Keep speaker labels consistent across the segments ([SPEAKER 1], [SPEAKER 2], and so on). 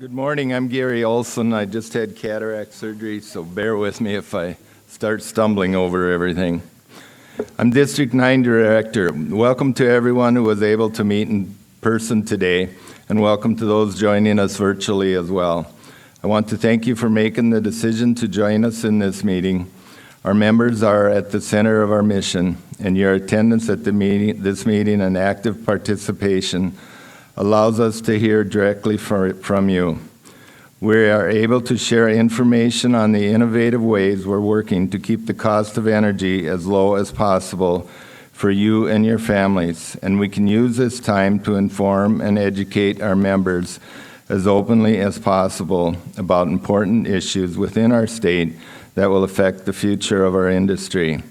[SPEAKER 1] Good morning, I'm Gary Olson. I just had cataract surgery, so bear with me if I start stumbling over everything. I'm District 9 Director. Welcome to everyone who was able to meet in person today, and welcome to those joining us virtually as well. I want to thank you for making the decision to join us in this meeting. Our members are at the center of our mission, and your attendance at this meeting and active participation allows us to hear directly from you. We are able to share information on the innovative ways we're working to keep the cost of energy as low as possible for you and your families, and we can use this time to inform and educate our members as openly as possible about important issues within our state that will affect the future of our industry.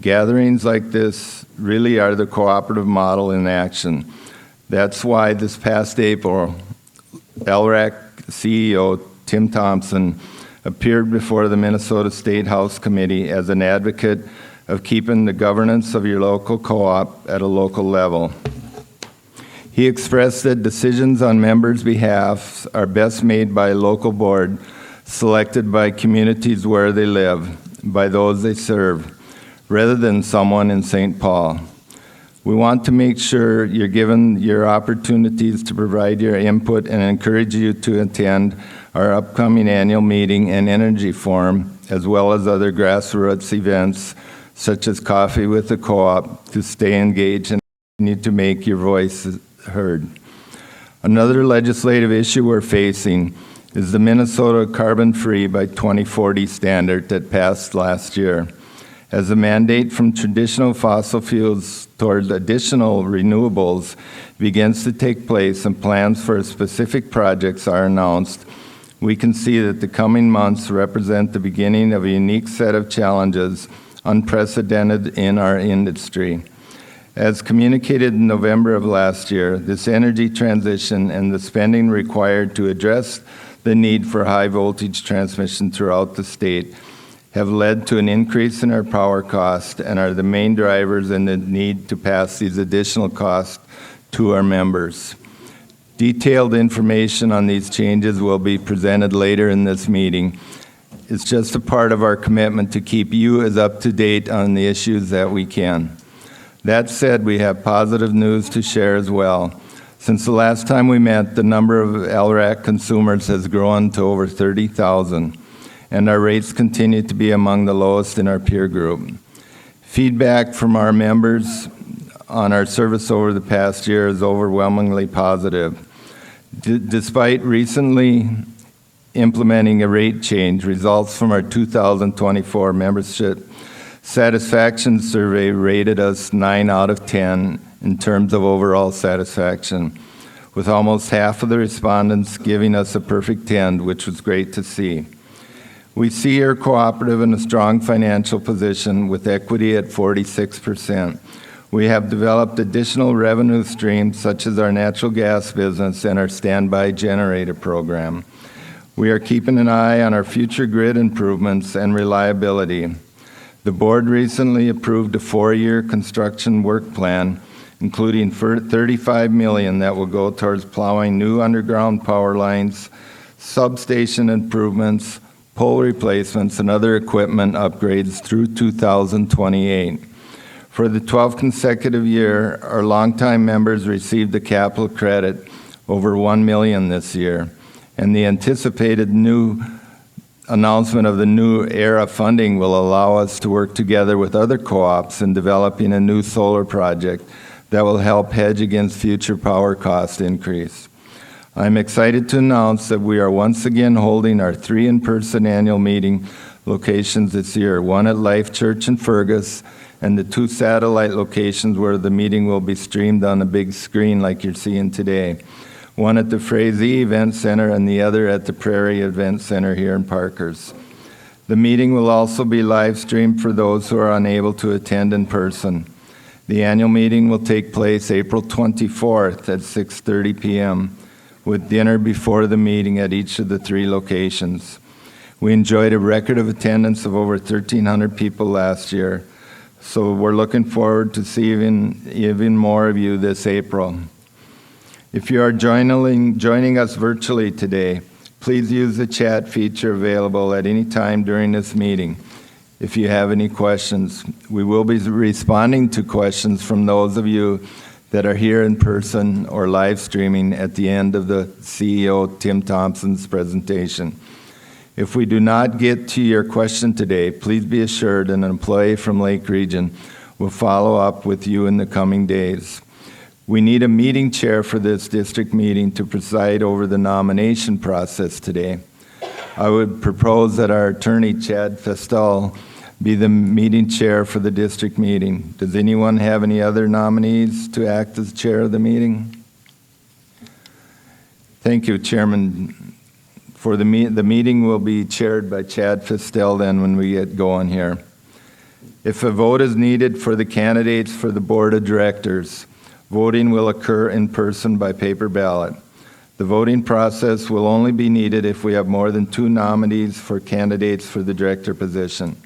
[SPEAKER 1] Gatherings like this really are the cooperative model in action. That's why this past April, LREC CEO Tim Thompson appeared before the Minnesota State House Committee as an advocate of keeping the governance of your local co-op at a local level. He expressed that decisions on members' behalf are best made by a local board selected by communities where they live, by those they serve, rather than someone in St. Paul. We want to make sure you're given your opportunities to provide your input and encourage you to attend our upcoming annual meeting and energy forum, as well as other grassroots events such as Coffee with the Co-op, to stay engaged and continue to make your voice heard. Another legislative issue we're facing is the Minnesota carbon-free by 2040 standard that passed last year. As the mandate from traditional fossil fuels towards additional renewables begins to take place and plans for specific projects are announced, we can see that the coming months represent the beginning of a unique set of challenges unprecedented in our industry. As communicated in November of last year, this energy transition and the spending required to address the need for high voltage transmission throughout the state have led to an increase in our power cost and are the main drivers in the need to pass these additional costs to our members. Detailed information on these changes will be presented later in this meeting. It's just a part of our commitment to keep you as up to date on the issues that we can. That said, we have positive news to share as well. Since the last time we met, the number of LREC consumers has grown to over 30,000. And our rates continue to be among the lowest in our peer group. Feedback from our members on our service over the past year is overwhelmingly positive. Despite recently implementing a rate change, results from our 2024 membership satisfaction survey rated us 9 out of 10 in terms of overall satisfaction, with almost half of the respondents giving us a perfect 10, which was great to see. We see our cooperative in a strong financial position with equity at 46%. We have developed additional revenue streams such as our natural gas business and our standby generator program. We are keeping an eye on our future grid improvements and reliability. The board recently approved a 4-year construction work plan, including $35 million that will go towards plowing new underground power lines, substation improvements, pole replacements, and other equipment upgrades through 2028. For the 12th consecutive year, our longtime members received a capital credit over $1 million this year, and the anticipated new announcement of the new ERA funding will allow us to work together with other co-ops in developing a new solar project that will help hedge against future power cost increase. I'm excited to announce that we are once again holding our 3 in-person annual meeting locations this year, one at Life Church in Fergus, and the 2 satellite locations where the meeting will be streamed on a big screen like you're seeing today. One at the Frazee Event Center and the other at the Prairie Event Center here in Parkers. The meeting will also be live streamed for those who are unable to attend in person. The annual meeting will take place April 24th at 6:30 p.m. with dinner before the meeting at each of the 3 locations. We enjoyed a record of attendance of over 1,300 people last year, so we're looking forward to seeing even more of you this April. If you are joining us virtually today, Please use the chat feature available at any time during this meeting if you have any questions. We will be responding to questions from those of you that are here in person or live streaming at the end of the CEO Tim Thompson's presentation. If we do not get to your question today, please be assured an employee from Lake Region will follow up with you in the coming days. We need a meeting chair for this district meeting to preside over the nomination process today. I would propose that our attorney, Chad Festal, be the meeting chair for the district meeting. Does anyone have any other nominees to act as chair of the meeting? Thank you, Chairman. For the meeting will be chaired by Chad Festal then when we get going here. If a vote is needed for the candidates for the board of directors, voting will occur in person by paper ballot. The voting process will only be needed if we have more than 2 nominees for candidates for the director position.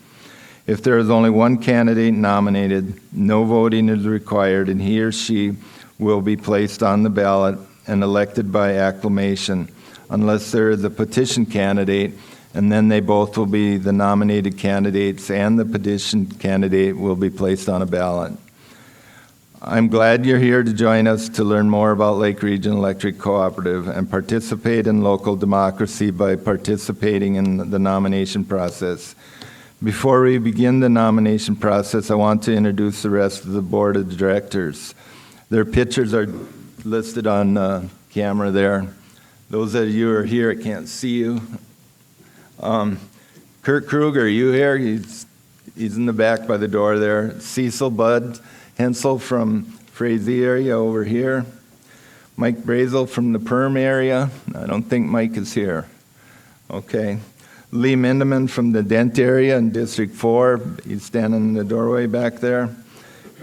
[SPEAKER 1] If there is only one candidate nominated, no voting is required, and he or she will be placed on the ballot and elected by acclamation, unless there is a petition candidate, and then they both will be the nominated candidates, and the petition candidate will be placed on a ballot. I'm glad you're here to join us to learn more about Lake Region Electric Cooperative and participate in local democracy by participating in the nomination process. Before we begin the nomination process, I want to introduce the rest of the board of directors. Their pictures are listed on camera there. Those of you who are here, I can't see you. Kurt Kruger, are you here? He's in the back by the door there. Cecil Bud Hensel from Frazee area over here. Mike Brazel from the Perm area. I don't think Mike is here. Okay. Lee Mindeman from the Dent area in District 4. He's standing in the doorway back there.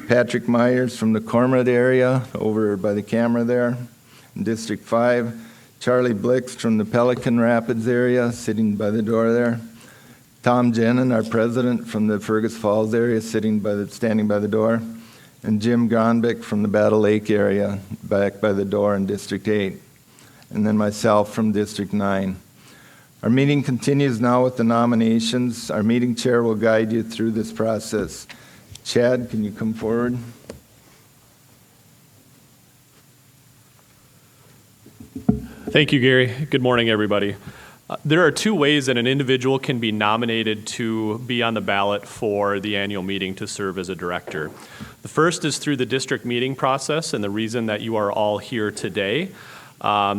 [SPEAKER 1] Patrick Myers from the Cormorant area over by the camera there in District 5. Charlie Blix from the Pelican Rapids area sitting by the door there. Tom Jenin, our president from the Fergus Falls area standing by the door. And Jim Gronbeck from the Battle Lake area back by the door in District 8. And then myself from District 9. Our meeting continues now with the nominations. Our meeting chair will guide you through this process. Chad, can you come forward?
[SPEAKER 2] Thank you, Gary. Good morning, everybody. There are 2 ways that an individual can be nominated to be on the ballot for the annual meeting to serve as a director. The first is through the district meeting process, and the reason that you are all here today.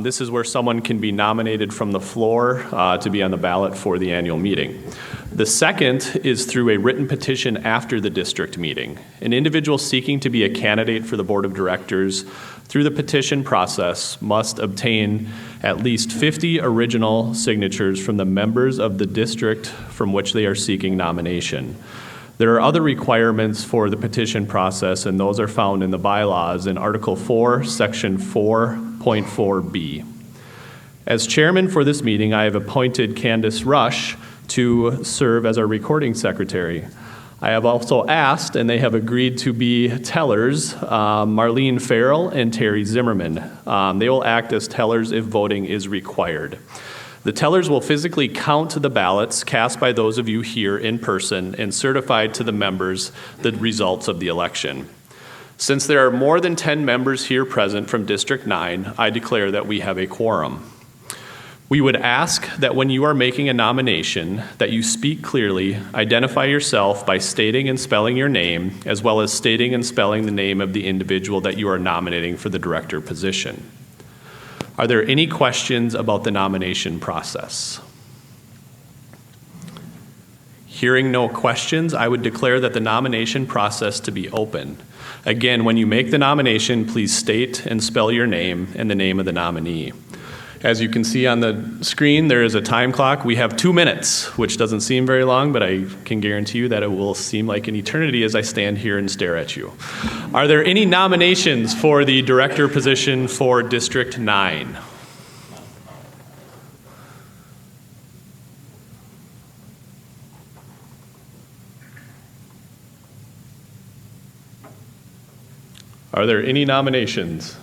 [SPEAKER 2] This is where someone can be nominated from the floor to be on the ballot for the annual meeting. The second is through a written petition after the district meeting. An individual seeking to be a candidate for the board of directors through the petition process must obtain at least 50 original signatures from the members of the district from which they are seeking nomination. There are other requirements for the petition process, and those are found in the bylaws in Article 4, Section 4.4b. As chairman for this meeting, I have appointed Candace Rush to serve as our recording secretary. I have also asked, and they have agreed to be tellers, Marlene Farrell and Terry Zimmerman. They will act as tellers if voting is required. The tellers will physically count the ballots cast by those of you here in person and certify to the members the results of the election. Since there are more than 10 members here present from District 9, I declare that we have a quorum. We would ask that when you are making a nomination, that you speak clearly, identify yourself by stating and spelling your name, as well as stating and spelling the name of the individual that you are nominating for the director position. Are there any questions about the nomination process? Hearing no questions, I would declare that the nomination process to be open. Again, when you make the nomination, please state and spell your name and the name of the nominee. As you can see on the screen, there is a time clock. We have 2 minutes, which doesn't seem very long, but I can guarantee you that it will seem like an eternity as I stand here and stare at you. Are there any nominations for the director position for District 9? Are there any nominations?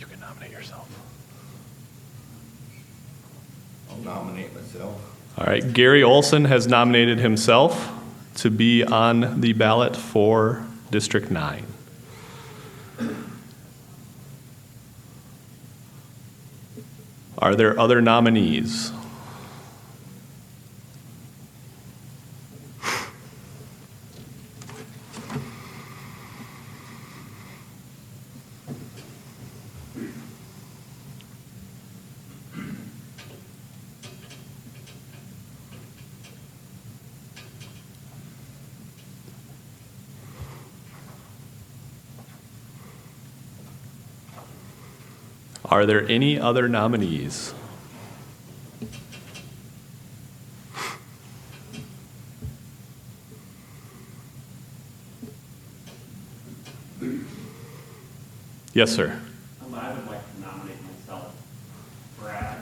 [SPEAKER 2] You can nominate yourself.
[SPEAKER 1] I'll nominate myself.
[SPEAKER 2] All right, Gary Olson has nominated himself to be on the ballot for District 9. Are there other nominees? Are there any other nominees? Yes, sir.
[SPEAKER 3] I would like to nominate myself, Brad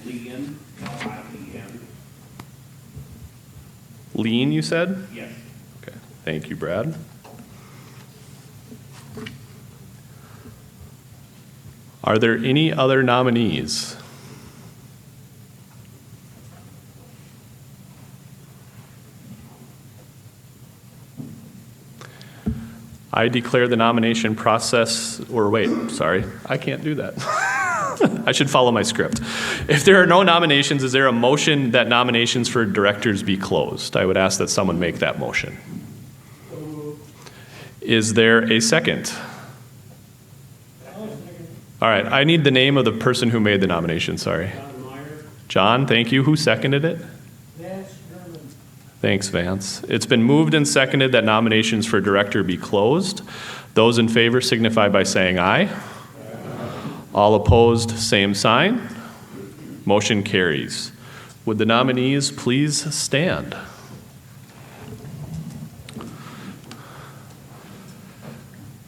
[SPEAKER 3] Lean, L-I-E-N.
[SPEAKER 2] Lean, you said?
[SPEAKER 3] Yes.
[SPEAKER 2] Okay, thank you, Brad. Are there any other nominees? I declare the nomination process, or wait, sorry, I can't do that. I should follow my script. If there are no nominations, is there a motion that nominations for directors be closed? I would ask that someone make that motion. Is there a second? All right, I need the name of the person who made the nomination, sorry. John, thank you. Who seconded it? Thanks, Vance. It's been moved and seconded that nominations for director be closed. Those in favor signify by saying aye. All opposed, same sign. Motion carries. Would the nominees please stand?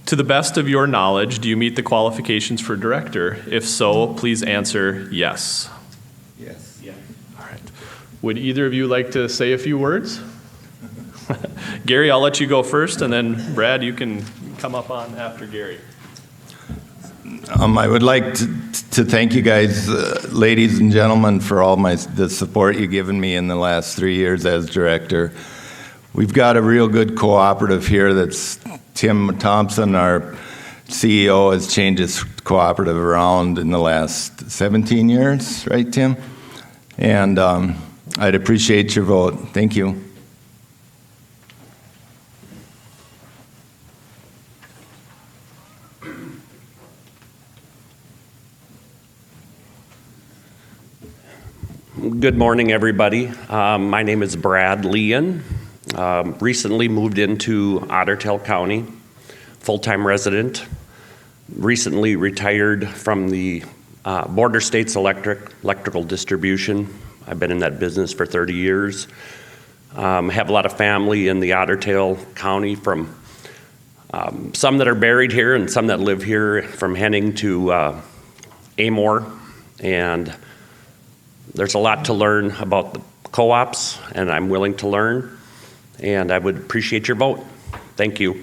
[SPEAKER 2] To the best of your knowledge, do you meet the qualifications for director? If so, please answer yes.
[SPEAKER 1] Yes.
[SPEAKER 3] Yes.
[SPEAKER 2] All right. Would either of you like to say a few words? Gary, I'll let you go first, and then Brad, you can come up on after Gary.
[SPEAKER 1] I would like to thank you guys, ladies and gentlemen, for all the support you've given me in the last 3 years as director. We've got a real good cooperative here. That's Tim Thompson, our CEO, has changed his cooperative around in the last 17 years, right, Tim? And I'd appreciate your vote. Thank you.
[SPEAKER 3] Good morning, everybody. My name is Brad Lean. Recently moved into Otter Tail County, full-time resident. Recently retired from the Border States electrical distribution. I've been in that business for 30 years. Have a lot of family in the Otter Tail County, from some that are buried here and some that live here, from Henning to Amor. And there's a lot to learn about the co-ops, and I'm willing to learn. And I would appreciate your vote. Thank you.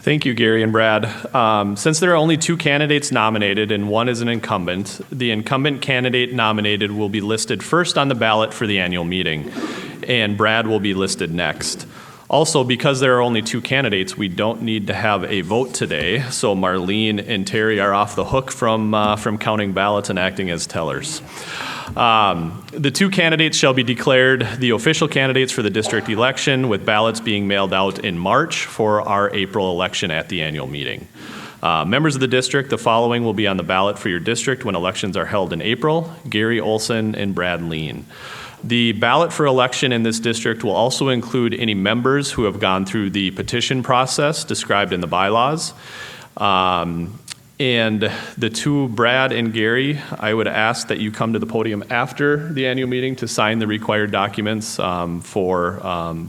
[SPEAKER 2] Thank you, Gary and Brad. Since there are only 2 candidates nominated and one is an incumbent, the incumbent candidate nominated will be listed first on the ballot for the annual meeting, and Brad will be listed next. Also, because there are only 2 candidates, we don't need to have a vote today, so Marlene and Terry are off the hook from counting ballots and acting as tellers. The 2 candidates shall be declared the official candidates for the district election, with ballots being mailed out in March for our April election at the annual meeting. Members of the district, the following will be on the ballot for your district when elections are held in April: Gary Olson and Brad Lean. The ballot for election in this district will also include any members who have gone through the petition process described in the bylaws. And the 2, Brad and Gary, I would ask that you come to the podium after the annual meeting to sign the required documents for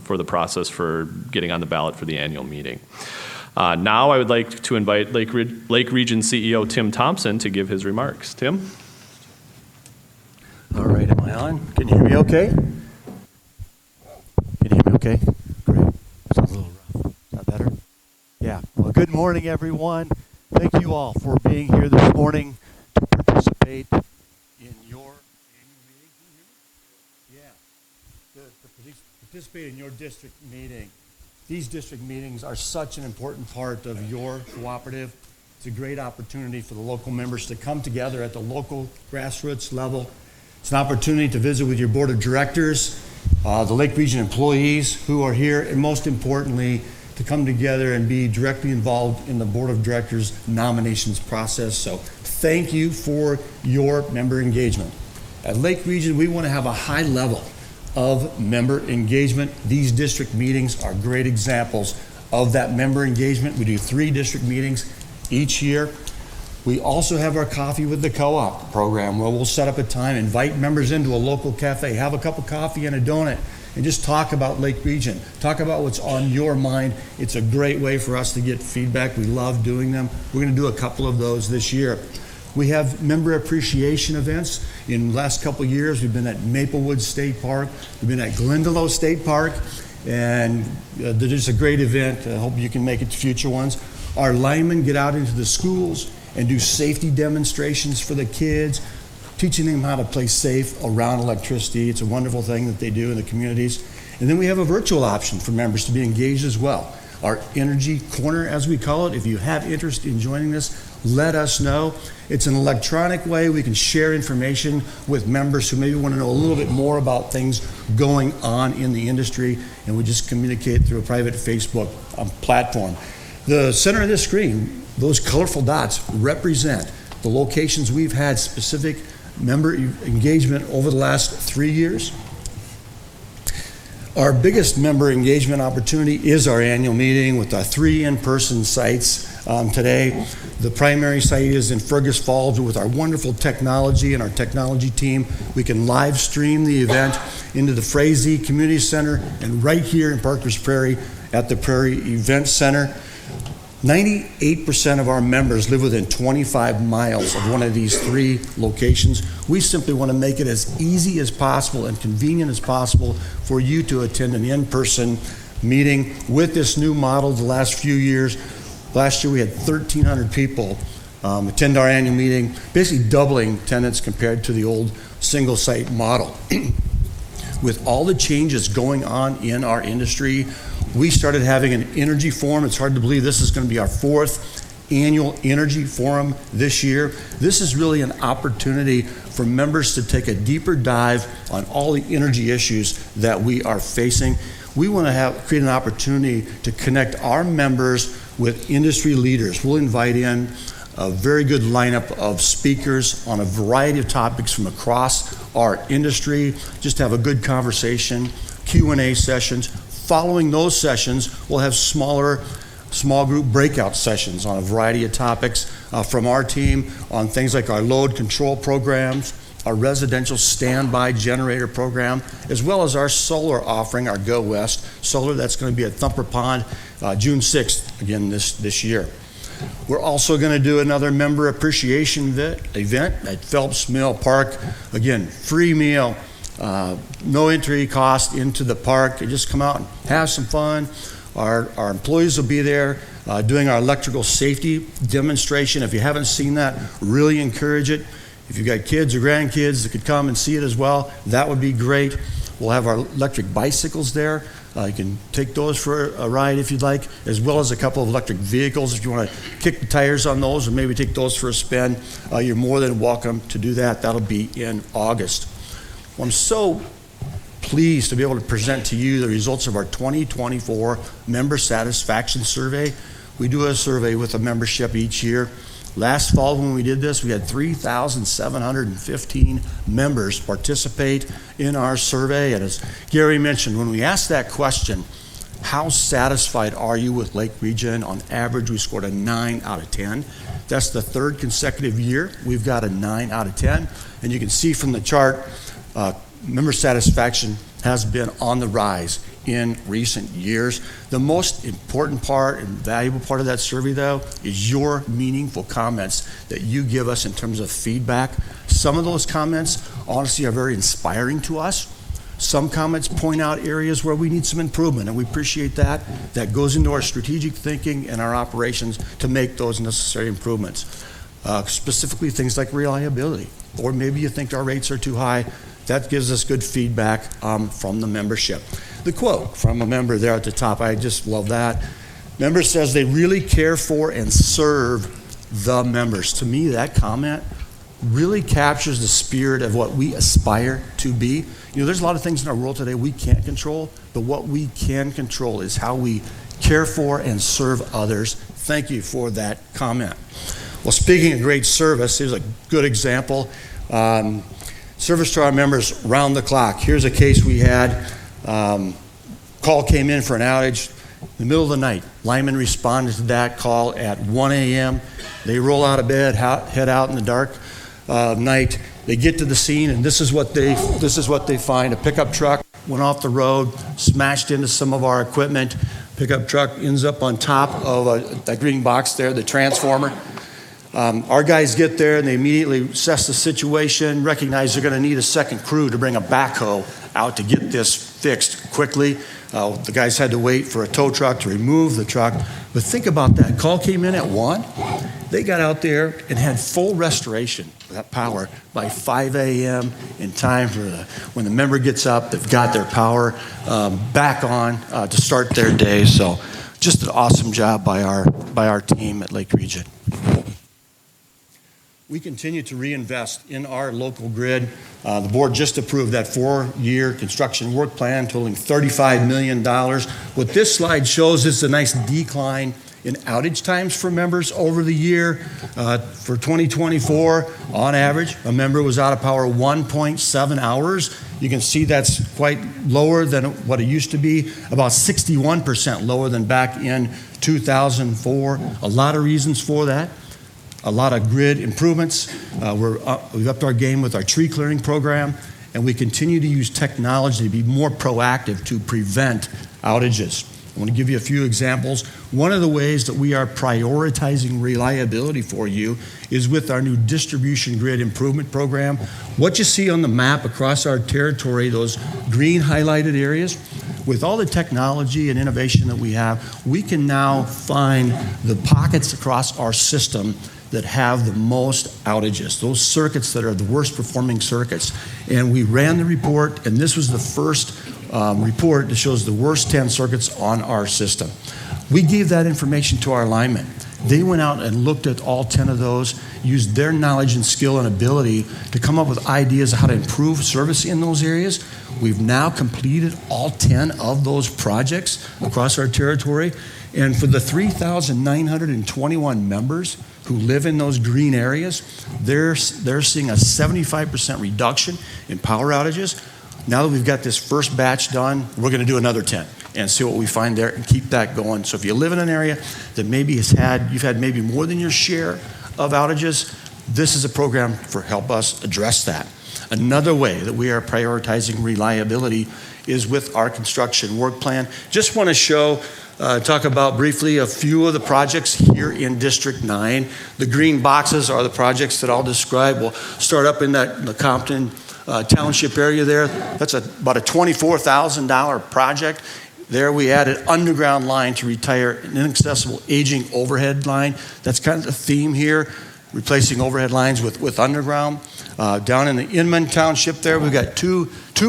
[SPEAKER 2] the process for getting on the ballot for the annual meeting. Now I would like to invite Lake Region CEO Tim Thompson to give his remarks. Tim?
[SPEAKER 4] All right, am I on? Can you hear me okay? Can you hear Okay, great. Sounds a little rough. Is that better? Yeah. Well, good morning, everyone. Thank you all for being here this morning to participate in your annual meeting. Can you hear me? Yeah. To participate in your district meeting. These district meetings are such an important part of your cooperative. It's a great opportunity for the local members to come together at the local grassroots level. It's an opportunity to visit with your board of directors, the Lake Region employees who are here, and most importantly, to come together and be directly involved in the board of directors nominations process. So thank you for your member engagement. At Lake Region, we want to have a high level of member engagement. These district meetings are great examples of that member engagement. We do 3 district meetings each year. We also have our Coffee with the Co-op program where we'll set up a time, invite members into a local cafe, have a cup of coffee and a donut, and just talk about Lake Region. Talk about what's on your mind. It's a great way for us to get feedback. We love doing them. We're going to do a couple of those this year. We have member appreciation events. In the last couple of years, we've been at Maplewood State Park. We've been at Glendalough State Park. And there's a great event. I hope you can make it to future ones. Our linemen get out into the schools and do safety demonstrations for the kids, teaching them how to play safe around electricity. It's a wonderful thing that they do in the communities. And then we have a virtual option for members to be engaged as well. Our Energy Corner, as we call it. If you have interest in joining this, let us know. It's an electronic way we can share information with members who maybe want to know a little bit more about things going on in the industry, and we just communicate through a private Facebook platform. The center of this screen, those colorful dots represent the locations we've had specific member engagement over the last 3 years. Our biggest member engagement opportunity is our annual meeting with our 3 in-person sites today. The primary site is in Fergus Falls with our wonderful technology and our technology team. We can live stream the event into the Frazee Community Center and right here in Parker's Prairie at the Prairie Event Center. 98% of our members live within 25 miles of one of these 3 locations. We simply want to make it as easy as possible and convenient as possible for you to attend an in-person meeting. With this new model the last few years, last year we had 1,300 people attend our annual meeting, basically doubling attendance compared to the old single-site model. With all the changes going on in our industry, we started having an energy forum. It's hard to believe this is going to be our 4th annual energy forum this year. This is really an opportunity for members to take a deeper dive on all the energy issues that we are facing. We want to create an opportunity to connect our members with industry leaders. We'll invite in a very good lineup of speakers on a variety of topics from across our industry. Just have a good conversation, Q&A sessions. Following those sessions, we'll have small group breakout sessions on a variety of topics from our team on things like our load control programs, our residential standby generator program, as well as our solar offering, our Go West Solar. That's going to be at Thumper Pond June 6th, again this year. We're also going to do another member appreciation event at Phelps Mill Park. Again, free meal. No entry cost into the park. You just come out and have some fun. Our employees will be there doing our electrical safety demonstration. If you haven't seen that, really encourage it. If you've got kids or grandkids that could come and see it as well, that would be great. We'll have our electric bicycles there. You can take those for a ride if you'd like, as well as a couple of electric vehicles. If you want to kick the tires on those or maybe take those for a spin, you're more than welcome to do that. That'll be in August. Well, I'm so pleased to be able to present to you the results of our 2024 member satisfaction survey. We do a survey with a membership each year. Last fall when we did this, we had 3,715 members participate in our survey. And as Gary mentioned, when we asked that question, how satisfied are you with Lake Region? On average, we scored a 9 out of 10. That's the 3rd consecutive year we've got a 9 out of 10. And you can see from the chart, member satisfaction has been on the rise in recent years. The most important part and valuable part of that survey, though, is your meaningful comments that you give us in terms of feedback. Some of those comments, honestly, are very inspiring to us. Some comments point out areas where we need some improvement, and we appreciate that. That goes into our strategic thinking and our operations to make those necessary improvements. Specifically things like reliability, or maybe you think our rates are too high. That gives us good feedback from the membership. The quote from a member there at the top, I just love that. Member says they really care for and serve the members. To me, that comment really captures the spirit of what we aspire to be. You know, there's a lot of things in our world today we can't control, but what we can control is how we care for and serve others. Thank you for that comment. Well, speaking of great service, here's a good example. Service to our members round the clock. Here's a case we had. Call came in for an outage in the middle of the night. Linemen responded to that call at 1 a.m. They roll out of bed, head out in the dark night. They get to the scene, and this is what they find. A pickup truck went off the road, smashed into some of our equipment. Pickup truck ends up on top of that green box there, the transformer. Our guys get there, and they immediately assess the situation, recognize they're going to need a second crew to bring a backhoe out to get this fixed quickly. The guys had to wait for a tow truck to remove the truck. But think about that. Call came in at 1. They got out there and had full restoration of that power by 5 a.m. in time for when the member gets up, they've got their power back on to start their day. So just an awesome job by our team at Lake Region. We continue to reinvest in our local grid. The board just approved that 4-year construction work plan totaling $35 million. What this slide shows is a nice decline in outage times for members over the year. For 2024, on average, a member was out of power 1.7 hours. You can see that's quite lower than what it used to be, about 61% lower than back in 2004. A lot of reasons for that. A lot of grid improvements. We've upped our game with our tree clearing program, and we continue to use technology to be more proactive to prevent outages. I want to give you a few examples. One of the ways that we are prioritizing reliability for you is with our new distribution grid improvement program. What you see on the map across our territory, those green highlighted areas, with all the technology and innovation that we have, we can now find the pockets across our system that have the most outages, those circuits that are the worst performing circuits. And we ran the report, and this was the first report that shows the worst 10 circuits on our system. We gave that information to our linemen. They went out and looked at all 10 of those, used their knowledge and skill and ability to come up with ideas of how to improve service in those areas. We've now completed all 10 of those projects across our territory. And for the 3,921 members who live in those green areas, they're seeing a 75% reduction in power outages. Now that we've got this first batch done, we're going to do another 10 and see what we find there and keep that going. So if you live in an area that maybe you've had maybe more than your share of outages, this is a program for help us address that. Another way that we are prioritizing reliability is with our construction work plan. Just want to talk about briefly a few of the projects here in District 9. The green boxes are the projects that I'll describe. We'll start up in the Compton Township area there. That's about a $24,000 project. There we added underground line to retire an inaccessible aging overhead line. That's kind of the theme here, replacing overhead lines with underground. Down in the Inman Township there, we've got two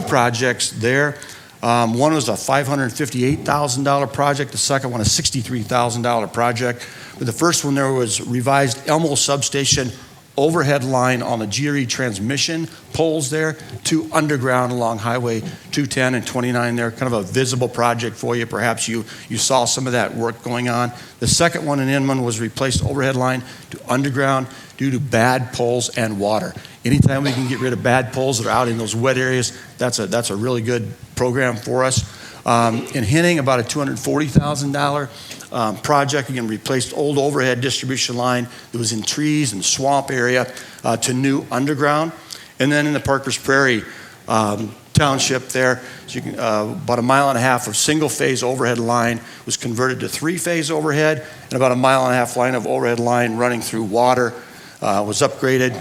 [SPEAKER 4] projects there. One was a $558,000 project. The second one a $63,000 project. But the first one there was revised Elmo substation overhead line on the GRE transmission poles there to underground along Highway 210 and 29 there. Kind of a visible project for you. Perhaps you saw some of that work going on. The second one in Inman was replaced overhead line to underground due to bad poles and water. Anytime we can get rid of bad poles that are out in those wet areas, that's a really good program for us. In Henning, about a $240,000 project. Again, replaced old overhead distribution line that was in trees and swamp area to new underground. And then in the Parkers Prairie Township there, so you can, about 1.5 miles of single-phase overhead line was converted to 3-phase overhead, and about 1.5 miles line of overhead line running through water was upgraded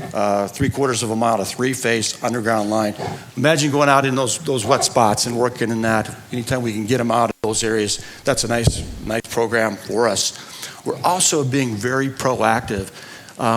[SPEAKER 4] 3/4 of a mile to three-phase underground line. Imagine going out in those wet spots and working in that. Anytime we can get them out of those areas, that's a nice program for us. We're also being very proactive.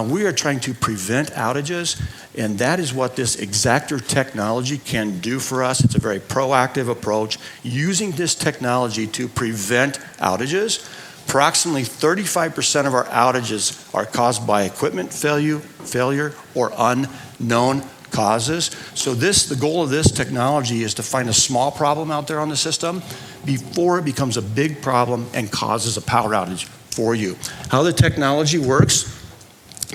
[SPEAKER 4] We are trying to prevent outages, and that is what this Exactor technology can do for us. It's a very proactive approach, using this technology to prevent outages. Approximately 35% of our outages are caused by equipment failure or unknown causes. So the goal of this technology is to find a small problem out there on the system before it becomes a big problem and causes a power outage for you. How the technology works: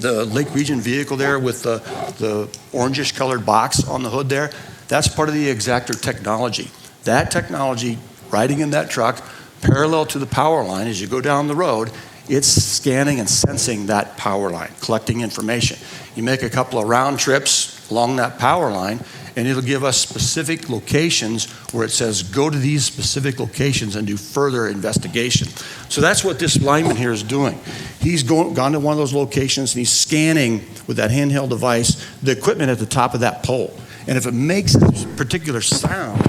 [SPEAKER 4] the Lake Region vehicle there with the orangish colored box on the hood there, that's part of the Exactor technology. That technology, riding in that truck, parallel to the power line, as you go down the road, it's scanning and sensing that power line, collecting information. You make a couple of round trips along that power line, and it'll give us specific locations where it says, go to these specific locations and do further investigation. So that's what this lineman here is doing. He's gone to one of those locations, and he's scanning with that handheld device the equipment at the top of that pole. And if it makes a particular sound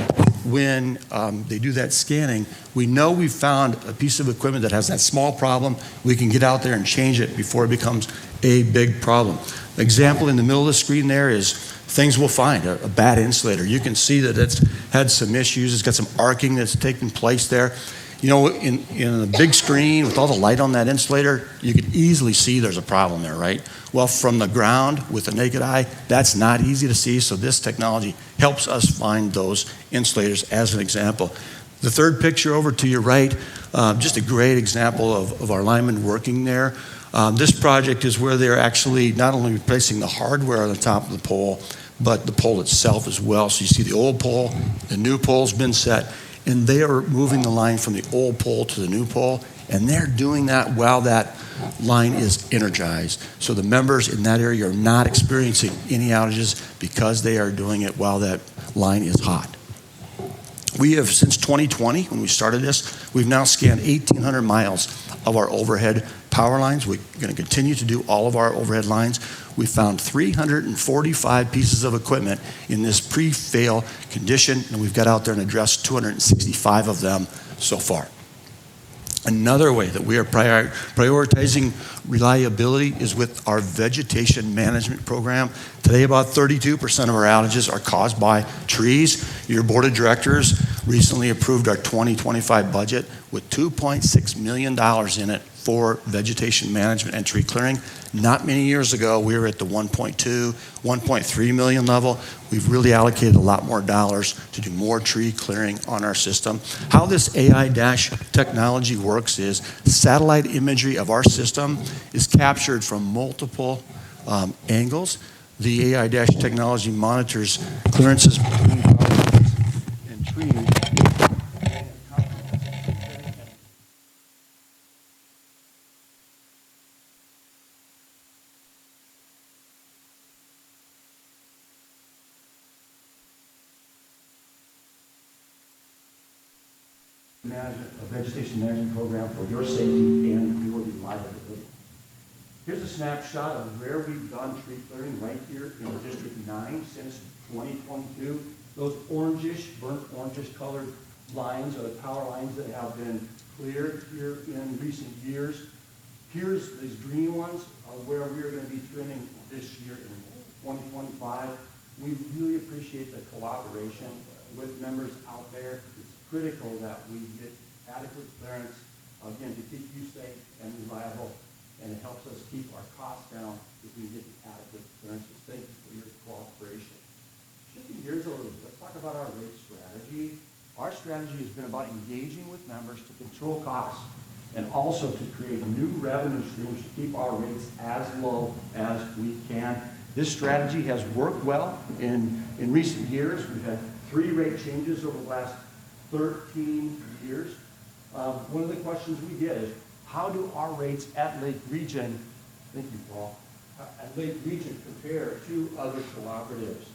[SPEAKER 4] when they do that scanning, we know we've found a piece of equipment that has that small problem. We can get out there and change it before it becomes a big problem. The example in the middle of the screen there is things we'll find, a bad insulator. You can see that it's had some issues. It's got some arcing that's taken place there. You know, in a big screen with all the light on that insulator, you could easily see there's a problem there, right? Well, from the ground with the naked eye, that's not easy to see, so this technology helps us find those insulators as an example. The third picture over to your right, just a great example of our linemen working there. This project is where they're actually not only replacing the hardware on the top of the pole, but the pole itself as well. So you see the old pole, the new pole's been set, and they are moving the line from the old pole to the new pole, and they're doing that while that line is energized. So the members in that area are not experiencing any outages because they are doing it while that line is hot. We have, since 2020, when we started this, we've now scanned 1,800 miles of our overhead power lines. We're going to continue to do all of our overhead lines. We found 345 pieces of equipment in this pre-fail condition, and we've got out there and addressed 265 of them so far. Another way that we are prioritizing reliability is with our vegetation management program. Today, about 32% of our outages are caused by trees. Your board of directors recently approved our 2025 budget with $2.6 million in it for vegetation management and tree clearing. Not many years ago, we were at the 1.2, 1.3 million level. We've really allocated a lot more dollars to do more tree clearing on our system. How this AI technology works is satellite imagery of our system is captured from multiple angles. The AI technology monitors clearances between power lines and trees. A vegetation management program for your safety and your reliability. Here's a snapshot of where we've done tree clearing right here in District 9 since 2022. Those orangish, burnt orangish colored lines are the power lines that have been cleared here in recent years. Here's these green ones where we're going to be trimming this year in 2025. We really appreciate the collaboration with members out there. It's critical that we get adequate clearance, again, to keep you safe and reliable, and it helps us keep our costs down if we get the adequate clearances. Thank you for your cooperation. Shifting gears a little bit, let's talk about our rate strategy. Our strategy has been about engaging with members to control costs and also to create new revenue streams to keep our rates as low as we can. This strategy has worked well in recent years. We've had 3 rate changes over the last 13 years. One of the questions we get is, how do our rates at Lake Region, thank you, Paul, at Lake Region compare to other cooperatives?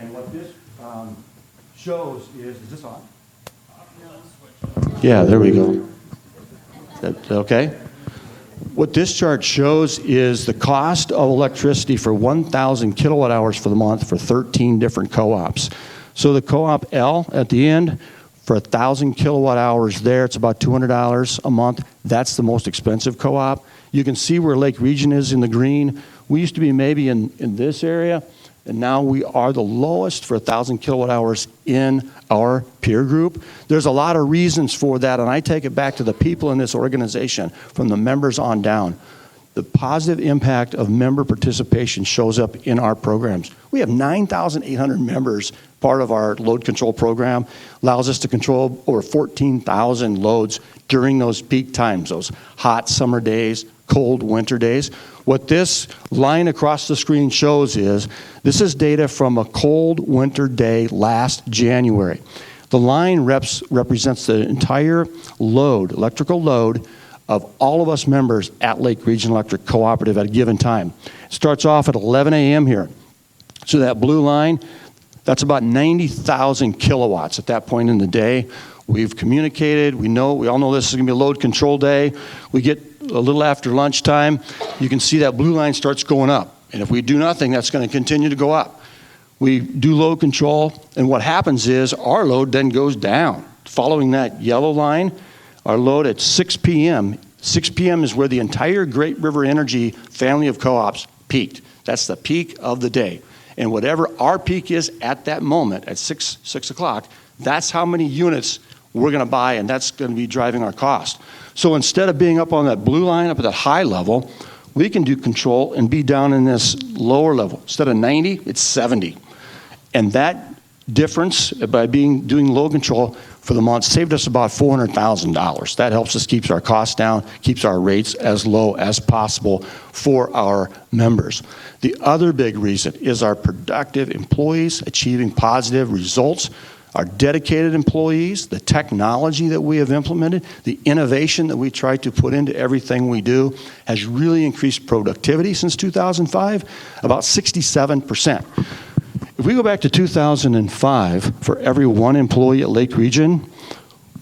[SPEAKER 4] And what this shows is this on? Yeah, there we go. Is that okay? What this chart shows is the cost of electricity for 1,000 kilowatt hours for the month for 13 different co-ops. So the co-op L at the end, for 1,000 kilowatt hours there, it's about $200 a month. That's the most expensive co-op. You can see where Lake Region is in the green. We used to be maybe in this area, and now we are the lowest for 1,000 kilowatt hours in our peer group. There's a lot of reasons for that, and I take it back to the people in this organization, from the members on down. The positive impact of member participation shows up in our programs. We have 9,800 members. Part of our load control program allows us to control over 14,000 loads during those peak times, those hot summer days, cold winter days. What this line across the screen shows is, this is data from a cold winter day last January. The line represents the entire load, electrical load, of all of us members at Lake Region Electric Cooperative at a given time. It starts off at 11 a.m. here. So that blue line, that's about 90,000 kilowatts at that point in the day. We've communicated, we all know this is gonna be a load control day. We get a little after lunchtime, you can see that blue line starts going up. And if we do nothing, that's gonna continue to go up. We do load control, and what happens is our load then goes down. Following that yellow line, our load at 6 p.m. 6 p.m. is where the entire Great River Energy family of co-ops peaked. That's the peak of the day. And whatever our peak is at that moment, at 6 o'clock, that's how many units we're going to buy, and that's going to be driving our cost. So instead of being up on that blue line, up at that high level, we can do control and be down in this lower level. Instead of 90, it's 70. And that difference by doing load control for the month saved us about $400,000. That helps us keep our costs down, keeps our rates as low as possible for our members. The other big reason is our productive employees achieving positive results, our dedicated employees, the technology that we have implemented, the innovation that we try to put into everything we do has really increased productivity since 2005, about 67%. If we go back to 2005, for every one employee at Lake Region,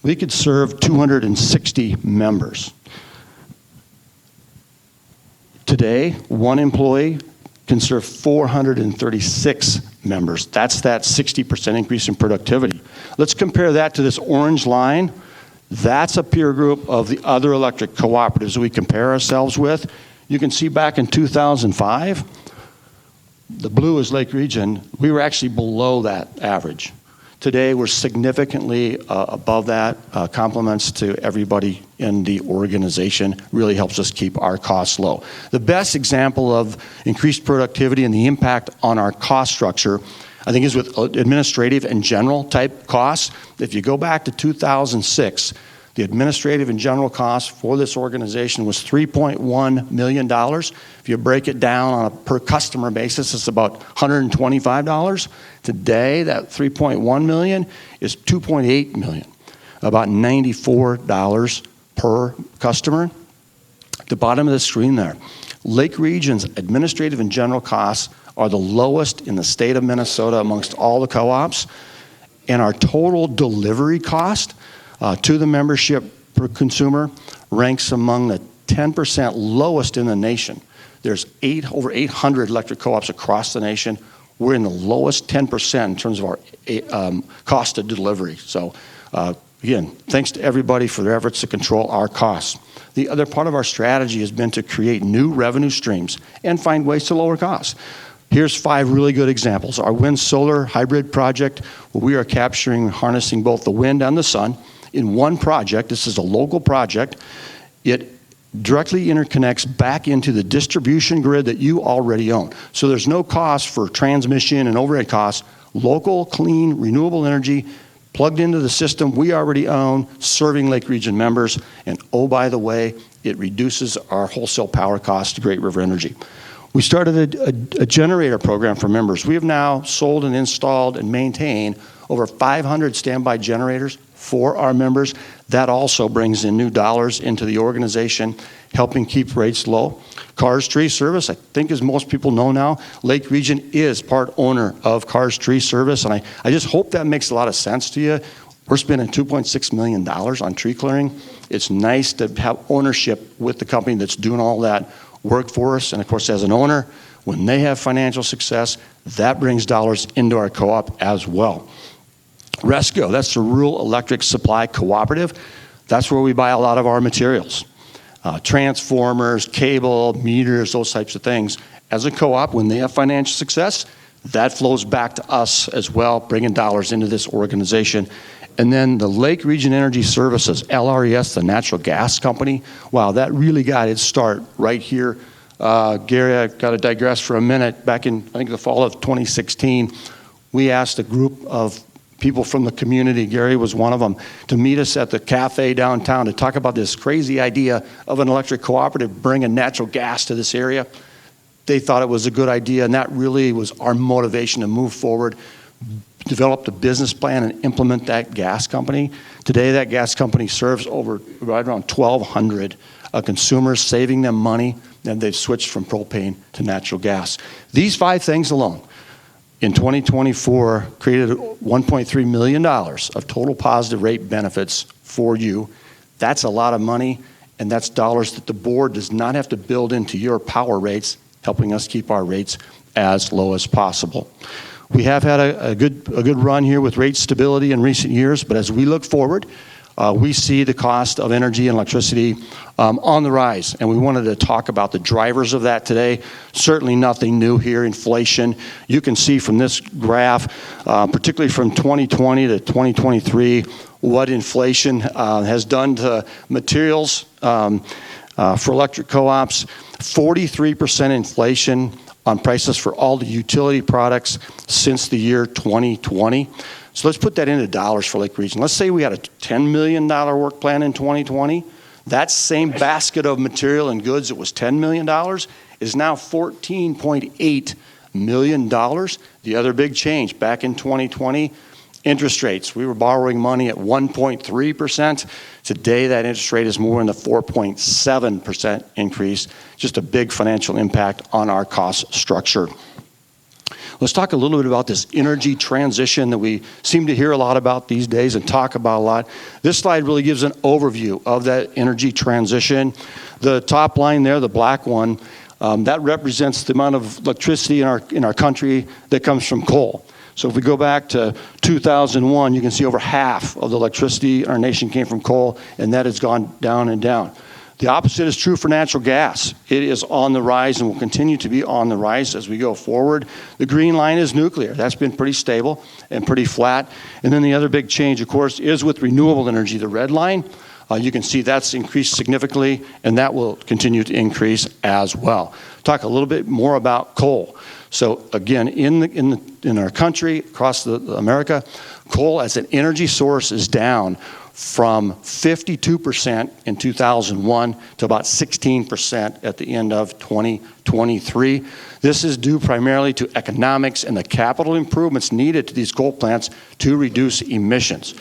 [SPEAKER 4] we could serve 260 members. Today, one employee can serve 436 members. That's that 60% increase in productivity. Let's compare that to this orange line. That's a peer group of the other electric cooperatives we compare ourselves with. You can see back in 2005, the blue is Lake Region, we were actually below that average. Today, we're significantly above that. Compliments to everybody in the organization. Really helps us keep our costs low. The best example of increased productivity and the impact on our cost structure, I think, is with administrative and general type costs. If you go back to 2006, the administrative and general cost for this organization was $3.1 million. If you break it down on a per customer basis, it's about $125. Today, that $3.1 million is $2.8 million, about $94 per customer. At the bottom of the screen there, Lake Region's administrative and general costs are the lowest in the state of Minnesota amongst all the co-ops, and our total delivery cost to the membership per consumer ranks among the 10% lowest in the nation. There's over 800 electric co-ops across the nation. We're in the lowest 10% in terms of our cost of delivery. So again, thanks to everybody for their efforts to control our costs. The other part of our strategy has been to create new revenue streams and find ways to lower costs. Here's 5 really good examples. Our wind solar hybrid project, where we are capturing and harnessing both the wind and the sun in one project. This is a local project. It directly interconnects back into the distribution grid that you already own. So there's no cost for transmission and overhead costs. Local, clean, renewable energy plugged into the system we already own, serving Lake Region members. And oh, by the way, it reduces our wholesale power costs to Great River Energy. We started a generator program for members. We have now sold and installed and maintained over 500 standby generators for our members. That also brings in new dollars into the organization, helping keep rates low. Cars Tree Service, I think as most people know now, Lake Region is part owner of Cars Tree Service, and I just hope that makes a lot of sense to you. We're spending $2.6 million on tree clearing. It's nice to have ownership with the company that's doing all that work for us. And of course, as an owner, when they have financial success, that brings dollars into our co-op as well. RESCO, that's the Rural Electric Supply Cooperative. That's where we buy a lot of our materials. Transformers, cable, meters, those types of things. As a co-op, when they have financial success, that flows back to us as well, bringing dollars into this organization. And then the Lake Region Energy Services, LREC, the natural gas company, wow, that really got its start right here. Gary, I've got to digress for a minute. Back in, I think, the fall of 2016, we asked a group of people from the community, Gary was one of them, to meet us at the cafe downtown to talk about this crazy idea of an electric cooperative bringing natural gas to this area. They thought it was a good idea, and that really was our motivation to move forward, develop a business plan, and implement that gas company. Today, that gas company serves over right around 1,200 consumers, saving them money, and they've switched from propane to natural gas. These 5 things alone, in 2024, created $1.3 million of total positive rate benefits for you. That's a lot of money, and that's dollars that the board does not have to build into your power rates, helping us keep our rates as low as possible. We have had a good run here with rate stability in recent years, but as we look forward, we see the cost of energy and electricity on the rise, and we wanted to talk about the drivers of that today. Certainly nothing new here, inflation. You can see from this graph, particularly from 2020 to 2023, what inflation has done to materials for electric co-ops. 43% inflation on prices for all the utility products since the year 2020. So let's put that into dollars for Lake Region. Let's say we had a $10 million work plan in 2020. That same basket of material and goods that was $10 million is now $14.8 million. The other big change back in 2020, interest rates. We were borrowing money at 1.3%. Today, that interest rate is more in the 4.7% increase. Just a big financial impact on our cost structure. Let's talk a little bit about this energy transition that we seem to hear a lot about these days and talk about a lot. This slide really gives an overview of that energy transition. The top line there, the black one, that represents the amount of electricity in our country that comes from coal. So if we go back to 2001, you can see over half of the electricity in our nation came from coal, and that has gone down and down. The opposite is true for natural gas. It is on the rise and will continue to be on the rise as we go forward. The green line is nuclear. That's been pretty stable and pretty flat. And then the other big change, of course, is with renewable energy. The red line, you can see that's increased significantly, and that will continue to increase as well. Talk a little bit more about coal. So again, in our country, across America, coal as an energy source is down from 52% in 2001 to about 16% at the end of 2023. This is due primarily to economics and the capital improvements needed to these coal plants to reduce emissions.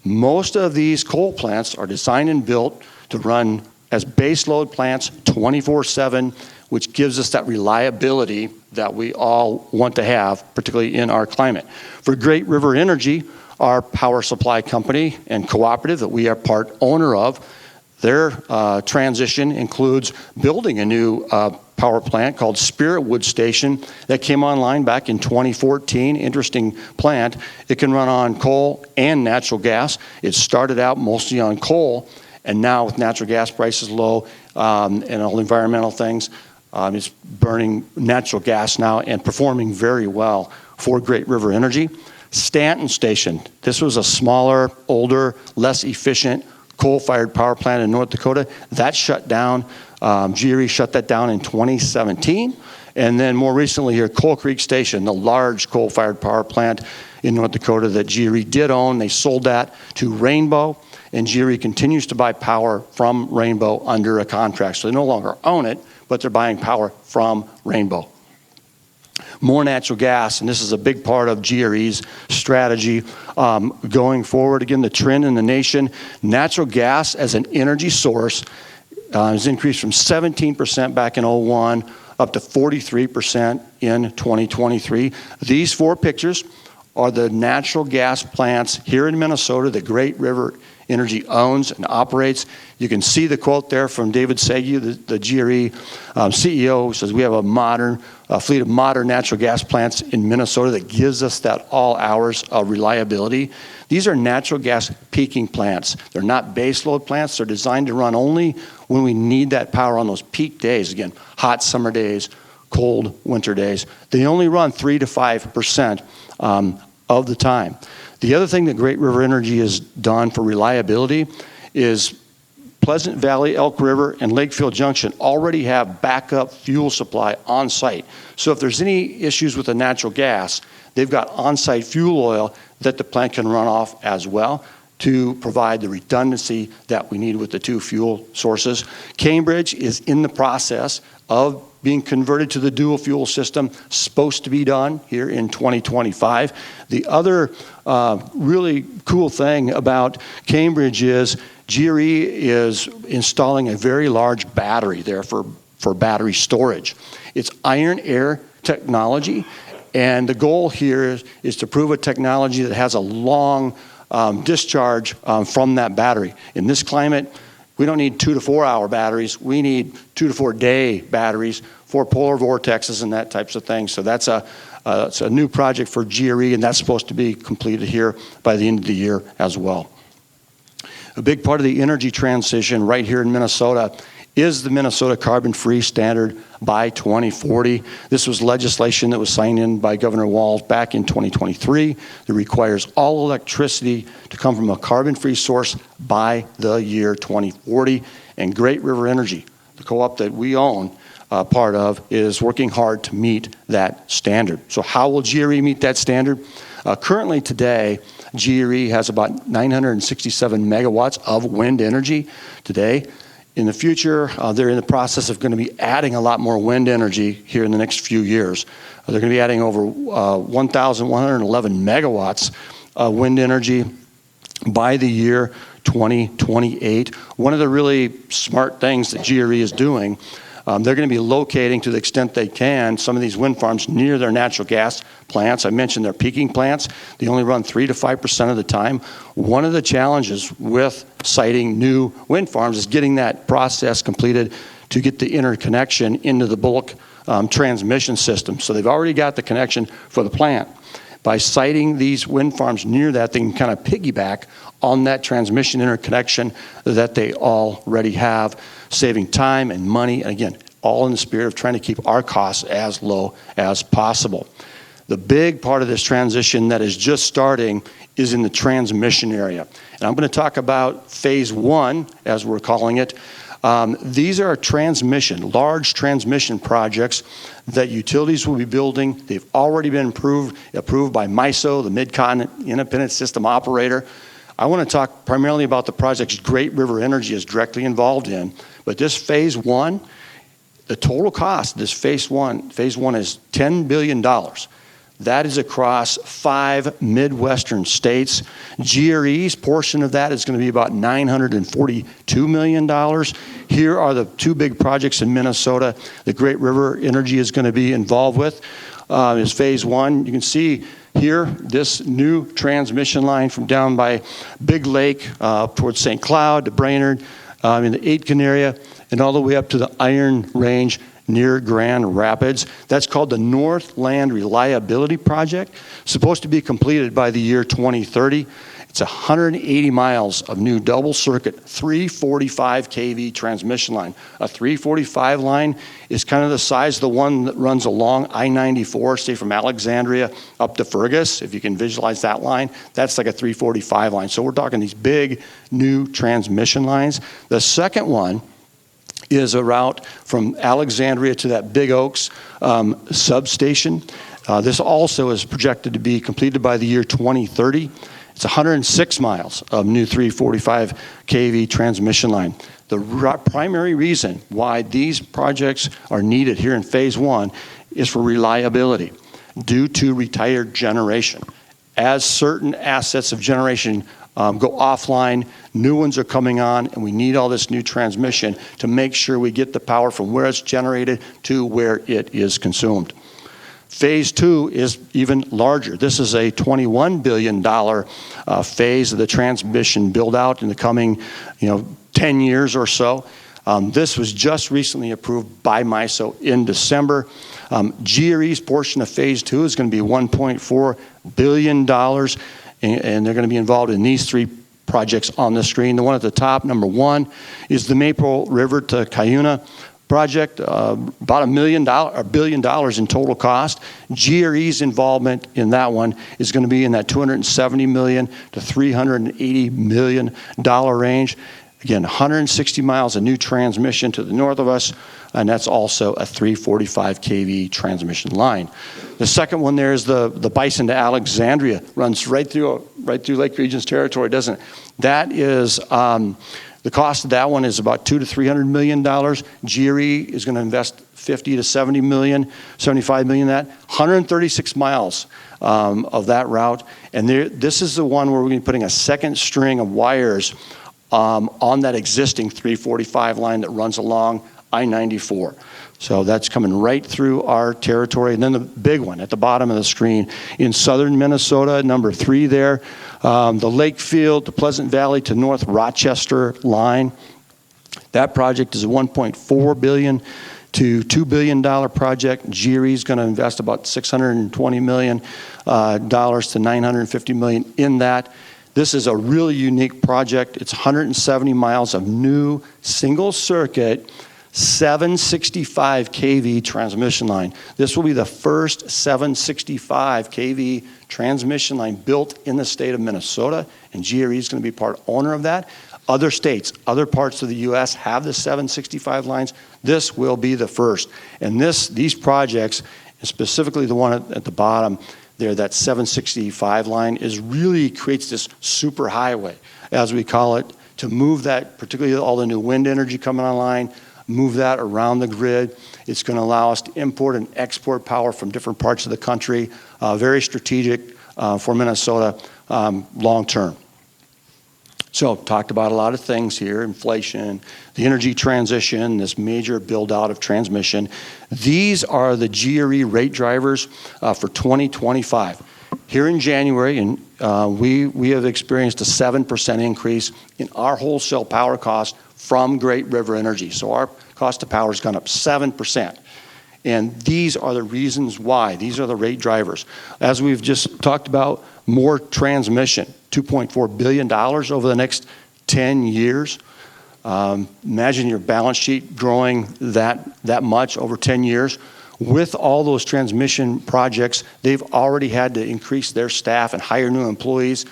[SPEAKER 4] Most of these coal plants are designed and built to run as baseload plants 24/7, which gives us that reliability that we all want to have, particularly in our climate. For Great River Energy, our power supply company and cooperative that we are part owner of, their transition includes building a new power plant called Spirit Wood Station that came online back in 2014. Interesting plant. It can run on coal and natural gas. It started out mostly on coal, and now with natural gas prices low and all environmental things, it's burning natural gas now and performing very well for Great River Energy. Stanton Station. This was a smaller, older, less efficient coal-fired power plant in North Dakota. That shut down. GRE shut that down in 2017. And then more recently here, Coal Creek Station, the large coal-fired power plant in North Dakota that GRE did own. They sold that to Rainbow, and GRE continues to buy power from Rainbow under a contract. So they no longer own it, but they're buying power from Rainbow. More natural gas, and this is a big part of GRE's strategy going forward. Again, the trend in the nation, natural gas as an energy source has increased from 17% back in 2001 up to 43% in 2023. These 4 pictures are the natural gas plants here in Minnesota that Great River Energy owns and operates. You can see the quote there from David Segu, the GRE CEO, who says we have a fleet of modern natural gas plants in Minnesota that gives us that all hours of reliability. These are natural gas peaking plants. They're not baseload plants. They're designed to run only when we need that power on those peak days. Again, hot summer days, cold winter days. They only run 3 to 5% of the time. The other thing that Great River Energy has done for reliability is Pleasant Valley, Elk River, and Lakefield Junction already have backup fuel supply on site. So if there's any issues with the natural gas, they've got on-site fuel oil that the plant can run off as well to provide the redundancy that we need with the two fuel sources. Cambridge is in the process of being converted to the dual fuel system, supposed to be done here in 2025. The other really cool thing about Cambridge is GRE is installing a very large battery there for battery storage. It's iron air technology, and the goal here is to prove a technology that has a long discharge from that battery. In this climate, we don't need 2 to 4 hour batteries. We need 2 to 4 day batteries for polar vortexes and that types of things. So that's it's a new project for GRE, and that's supposed to be completed here by the end of the year as well. A big part of the energy transition right here in Minnesota is the Minnesota carbon-free standard by 2040. This was legislation that was signed in by Governor Walz back in 2023 that requires all electricity to come from a carbon-free source by the year 2040. And Great River Energy, the co-op that we own, part of, is working hard to meet that standard. So how will GRE meet that standard? Currently today, GRE has about 967 megawatts of wind energy today. In the future, they're in the process of going to be adding a lot more wind energy here in the next few years. They're going to be adding over 1,111 megawatts of wind energy by the year 2028. One of the really smart things that GRE is doing, they're going to be locating, to the extent they can, some of these wind farms near their natural gas plants. I mentioned their peaking plants. They only run 3 to 5% of the time. One of the challenges with siting new wind farms is getting that process completed to get the interconnection into the bulk transmission system. So they've already got the connection for the plant. By siting these wind farms near that, they can kind of piggyback on that transmission interconnection that they already have, saving time and money, and again, all in the spirit of trying to keep our costs as low as possible. The big part of this transition that is just starting is in the transmission area. And I'm going to talk about phase one, as we're calling it. These are large transmission projects that utilities will be building. They've already been approved by MISO, the Mid-Continent Independent System Operator. I want to talk primarily about the projects Great River Energy is directly involved in. But this phase one, the total cost of this phase one is $10 billion. That is across 5 Midwestern states. GRE's portion of that is going to be about $942 million. Here are the 2 big projects in Minnesota that Great River Energy is going to be involved with. Is phase one. You can see here this new transmission line from down by Big Lake towards St. Cloud to Brainerd in the Aitken area and all the way up to the Iron Range near Grand Rapids. That's called the Northland Reliability Project. Supposed to be completed by the year 2030. It's 180 miles of new double circuit 345 kV transmission line. A 345 line is kind of the size of the one that runs along I-94, say from Alexandria up to Fergus. If you can visualize that line, that's like a 345 line. So we're talking these big new transmission lines. The second one is a route from Alexandria to that Big Oaks substation. This also is projected to be completed by the year 2030. It's 106 miles of new 345 kV transmission line. The primary reason why these projects are needed here in phase one is for reliability due to retired generation. As certain assets of generation go offline, new ones are coming on, and we need all this new transmission to make sure we get the power from where it's generated to where it is consumed. Phase 2 is even larger. This is a $21 billion phase of the transmission build-out in the coming 10 years or so. This was just recently approved by MISO in December. GRE's portion of Phase 2 is going to be $1.4 billion, and they're going to be involved in these three projects on the screen. The one at the top, number 1, is the Maple River to Cuyuna project, about $1 billion in total cost. GRE's involvement in that one is going to be in that $270 million to $380 million range. Again, 160 miles of new transmission to the north of us, and that's also a 345 kV transmission line. The second one there is the Bison to Alexandria, runs right through Lake Region's territory, doesn't it? That is, the cost of that one is about $200 to $300 million. GRE is going to invest 50 to 70 million, 75 million in that. 136 miles of that route, and this is the one where we're going to be putting a second string of wires on that existing 345 line that runs along I-94. So that's coming right through our territory. And then the big one at the bottom of the screen in southern Minnesota, number 3 there, the Lakefield to Pleasant Valley to North Rochester line. That project is a $1.4 billion to $2 billion project. GRE is going to invest about $620 million to $950 million in that. This is a really unique project. It's 170 miles of new single circuit 765 kV transmission line. This will be the first 765 kV transmission line built in the state of Minnesota, and GRE is going to be part owner of that. Other states, other parts of the U.S. have the 765 lines. This will be the first. And these projects, and specifically the one at the bottom there, that 765 line, really creates this super highway, as we call it, to move that, particularly all the new wind energy coming online, move that around the grid. It's going to allow us to import and export power from different parts of the country. Very strategic for Minnesota long term. So talked about a lot of things here: inflation, the energy transition, this major build out of transmission. These are the GRE rate drivers for 2025. Here in January, and we have experienced a 7% increase in our wholesale power cost from Great River Energy. So our cost of power has gone up 7%. And these are the reasons why. These are the rate drivers. As we've just talked about, more transmission, $2.4 billion over the next 10 years. Imagine your balance sheet growing that much over 10 years. With all those transmission projects, they've already had to increase their staff and hire new employees,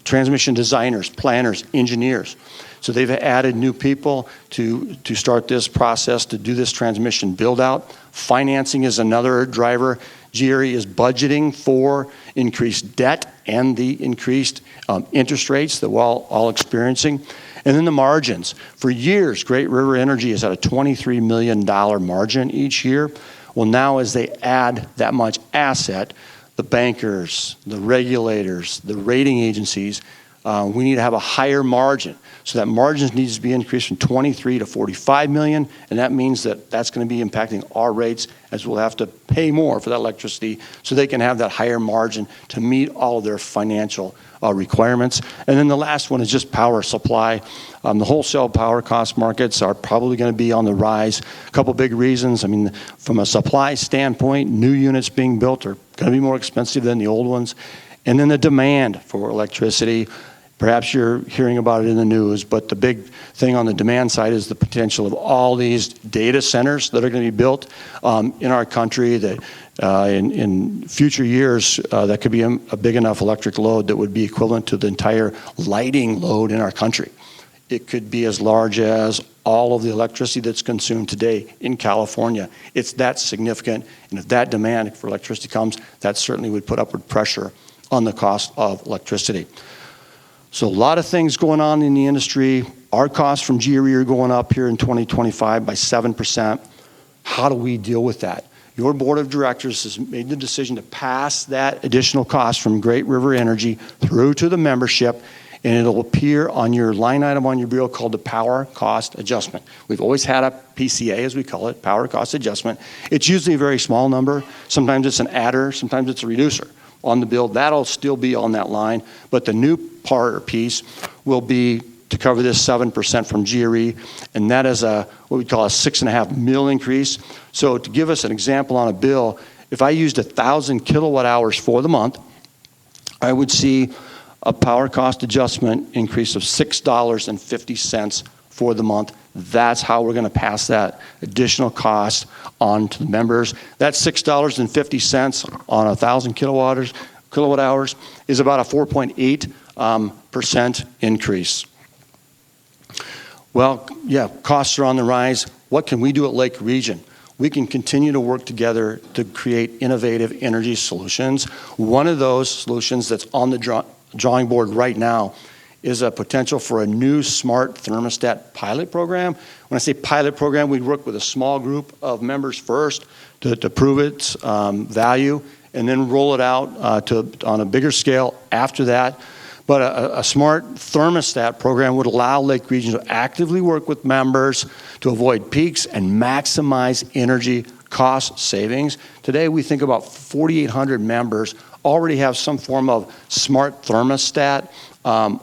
[SPEAKER 4] transmission designers, planners, engineers. So they've added new people to start this process, to do this transmission build out. Financing is another driver. GRE is budgeting for increased debt and the increased interest rates that we're all experiencing. And then the margins. For years, Great River Energy has had a $23 million margin each year. Well, now as they add that much asset, the bankers, the regulators, the rating agencies, we need to have a higher margin. So that margin needs to be increased from 23 to 45 million, and that means that that's going to be impacting our rates, as we'll have to pay more for that electricity so they can have that higher margin to meet all of their financial requirements. And then the last one is just power supply. The wholesale power cost markets are probably going to be on the rise. A couple big reasons. I mean, from a supply standpoint, new units being built are going to be more expensive than the old ones. And then the demand for electricity. Perhaps you're hearing about it in the news, but the big thing on the demand side is the potential of all these data centers that are going to be built in our country that in future years, that could be a big enough electric load that would be equivalent to the entire lighting load in our country. It could be as large as all of the electricity that's consumed today in California. It's that significant, and if that demand for electricity comes, that certainly would put upward pressure on the cost of electricity. So a lot of things going on in the industry. Our costs from GRE are going up here in 2025 by 7%. How do we deal with that? Your board of directors has made the decision to pass that additional cost from Great River Energy through to the membership and it'll appear on your line item on your bill called the power cost adjustment. We've always had a PCA, as we call it, power cost adjustment. It's usually a very small number. Sometimes it's an adder, sometimes it's a reducer on the bill. That'll still be on that line, but the new part or piece will be to cover this 7% from GRE, and that is what we call a 6.5 mil increase. So to give us an example on a bill, if I used 1,000 kilowatt hours for the month, I would see a power cost adjustment increase of $6.50 for the month. That's how we're going to pass that additional cost on to the members. That $6.50 on 1,000 kilowatt hours is about a 4.8% increase. Well, yeah, costs are on the rise. What can we do at Lake Region? We can continue to work together to create innovative energy solutions. One of those solutions that's on the drawing board right now is a potential for a new smart thermostat pilot program. When I say pilot program, we'd work with a small group of members first to prove its value, and then roll it out on a bigger scale after that. But a smart thermostat program would allow Lake Region to actively work with members to avoid peaks and maximize energy cost savings. Today, we think about 4,800 members already have some form of smart thermostat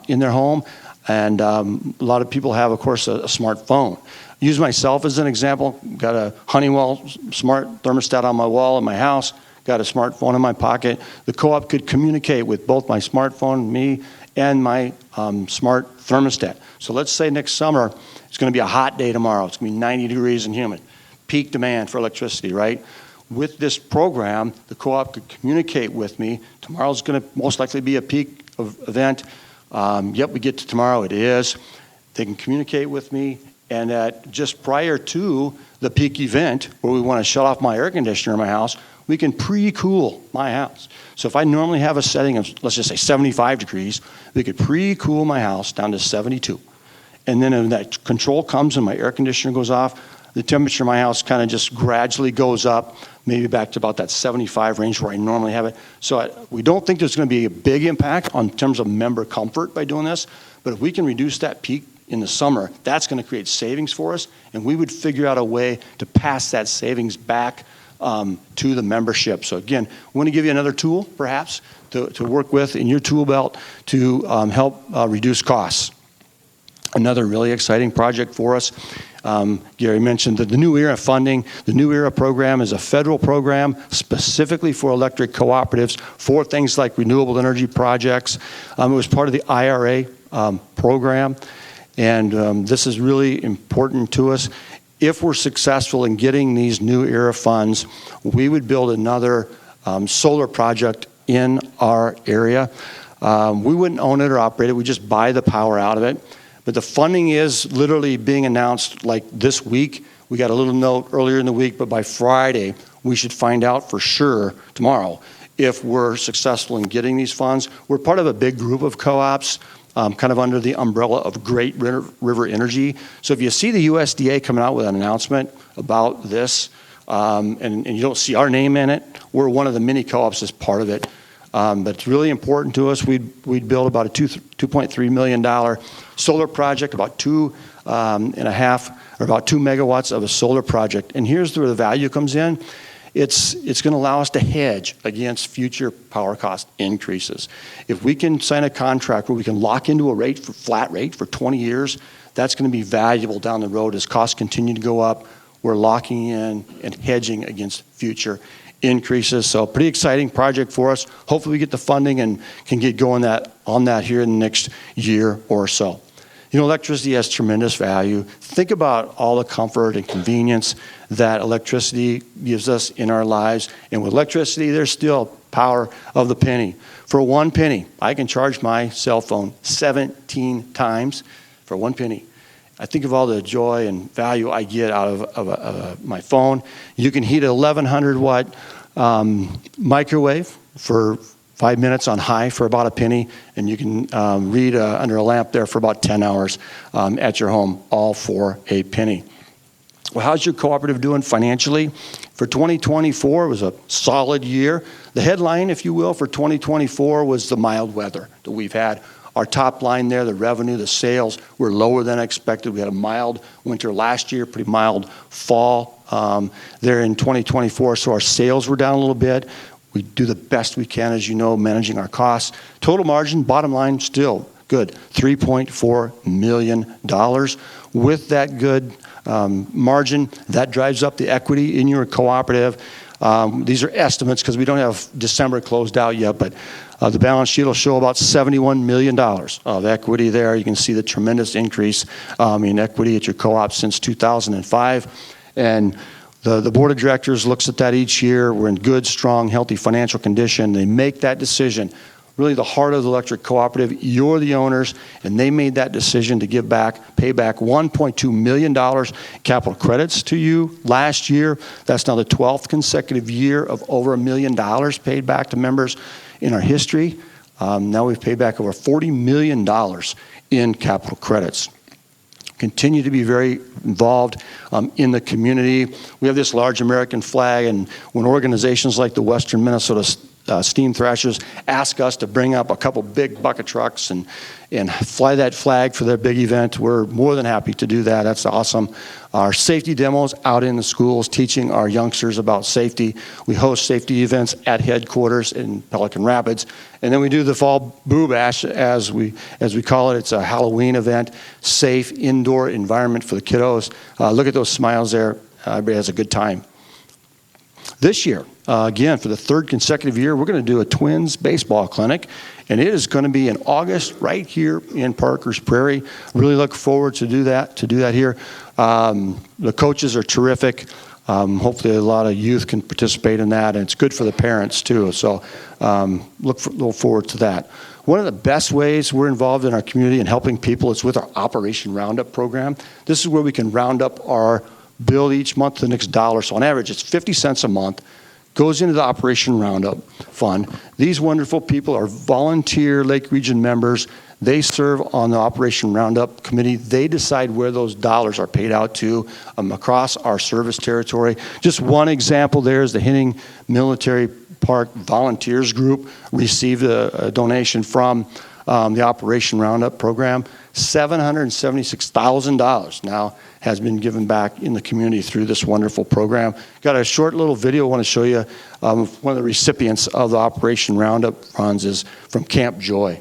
[SPEAKER 4] in their home, and a lot of people have, of course, a smartphone. Use myself as an example. Got a Honeywell smart thermostat on my wall in my house. Got a smartphone in my pocket. The co-op could communicate with both my smartphone, me, and my smart thermostat. So let's say next summer, it's going to be a hot day tomorrow. It's going to be 90 degrees and humid. Peak demand for electricity, right? With this program, the co-op could communicate with me. Tomorrow's going to most likely be a peak event. Yep, we get to tomorrow, it is. They can communicate with me, and just prior to the peak event, where we want to shut off my air conditioner in my house, we can pre-cool my house. So if I normally have a setting of, let's just say 75 degrees, we could pre-cool my house down to 72. And then when that control comes and my air conditioner goes off, the temperature in my house kind of just gradually goes up, maybe back to about that 75 range where I normally have it. So we don't think there's going to be a big impact in terms of member comfort by doing this, but if we can reduce that peak in the summer, that's going to create savings for us, and we would figure out a way to pass that savings back to the membership. So again, we want to give you another tool, perhaps, to work with in your tool belt to help reduce costs. Another really exciting project for us. Gary mentioned that the New Era funding. The New Era program is a federal program specifically for electric cooperatives for things like renewable energy projects. It was part of the IRA program, and this is really important to us. If we're successful in getting these New Era funds, we would build another solar project in our area. We wouldn't own it or operate it. We just buy the power out of it. But the funding is literally being announced like this week. We got a little note earlier in the week, but by Friday, we should find out for sure tomorrow if we're successful in getting these funds. We're part of a big group of co-ops, kind of under the umbrella of Great River Energy. So if you see the USDA coming out with an announcement about this, and you don't see our name in it, we're one of the many co-ops as part of it. But it's really important to us. We'd build about a $2.3 million solar project, about 2.5 or about 2 megawatts of a solar project. And here's where the value comes in. It's going to allow us to hedge against future power cost increases. If we can sign a contract where we can lock into a flat rate for 20 years, that's going to be valuable down the road as costs continue to go up. We're locking in and hedging against future increases. So pretty exciting project for us. Hopefully we get the funding and can get going on that here in the next year or so. You know, electricity has tremendous value. Think about all the comfort and convenience that electricity gives us in our lives. And with electricity, there's still power of the penny. For 1 penny, I can charge my cell phone 17 times for 1 penny. I think of all the joy and value I get out of my phone. You can heat an 1,100 watt microwave for 5 minutes on high for about a penny, and you can read under a lamp there for about 10 hours at your home, all for a penny. Well, how's your cooperative doing financially? For 2024, it was a solid year. The headline, if you will, for 2024 was the mild weather that we've had. our top line there, the revenue, the sales, were lower than expected. We had a mild winter last year, pretty mild fall there in 2024, so our sales were down a little bit. We do the best we can, as you know, managing our costs. Total margin, bottom line, still good, $3.4 million. With that good margin, that drives up the equity in your cooperative. These are estimates because we don't have December closed out yet, but the balance sheet will show about $71 million of equity there. You can see the tremendous increase in equity at your co-op since 2005. And the board of directors looks at that each year. We're in good, strong, healthy financial condition. They make that decision. Really the heart of the electric cooperative, you're the owners, and they made that decision to give back, pay back $1.2 million capital credits to you last year. That's now the 12th consecutive year of over $1 million paid back to members in our history. Now we've paid back over $40 million in capital credits. Continue to be very involved in the community. We have this large American flag, and when organizations like the Western Minnesota Steam Thrashers ask us to bring up a couple big bucket trucks and fly that flag for their big event, we're more than happy to do that. That's awesome. Our safety demos out in the schools, teaching our youngsters about safety. We host safety events at headquarters in Pelican Rapids. And then we do the Fall Boo Bash, as we call it. It's a Halloween event, safe indoor environment for the kiddos. Look at those smiles there. Everybody has a good time. This year, again, for the third consecutive year, we're going to do a Twins baseball clinic, and it is going to be in August right here in Parker's Prairie. Really look forward to do that here. The coaches are terrific. Hopefully a lot of youth can participate in that, and it's good for the parents too. So look forward to that. One of the best ways we're involved in our community and helping people is with our Operation Roundup program. This is where we can round up our bill each month to the next dollar. So on average, it's 50 cents a month, goes into the Operation Roundup fund. These wonderful people are volunteer Lake Region members. They serve on the Operation Roundup committee. They decide where those dollars are paid out to across our service territory. Just one example there is the Henning Military Park Volunteers Group received a donation from the Operation Roundup program. $776,000 now has been given back in the community through this wonderful program. Got a short little video I want to show you. One of the recipients of the Operation Roundup funds is from Camp Joy.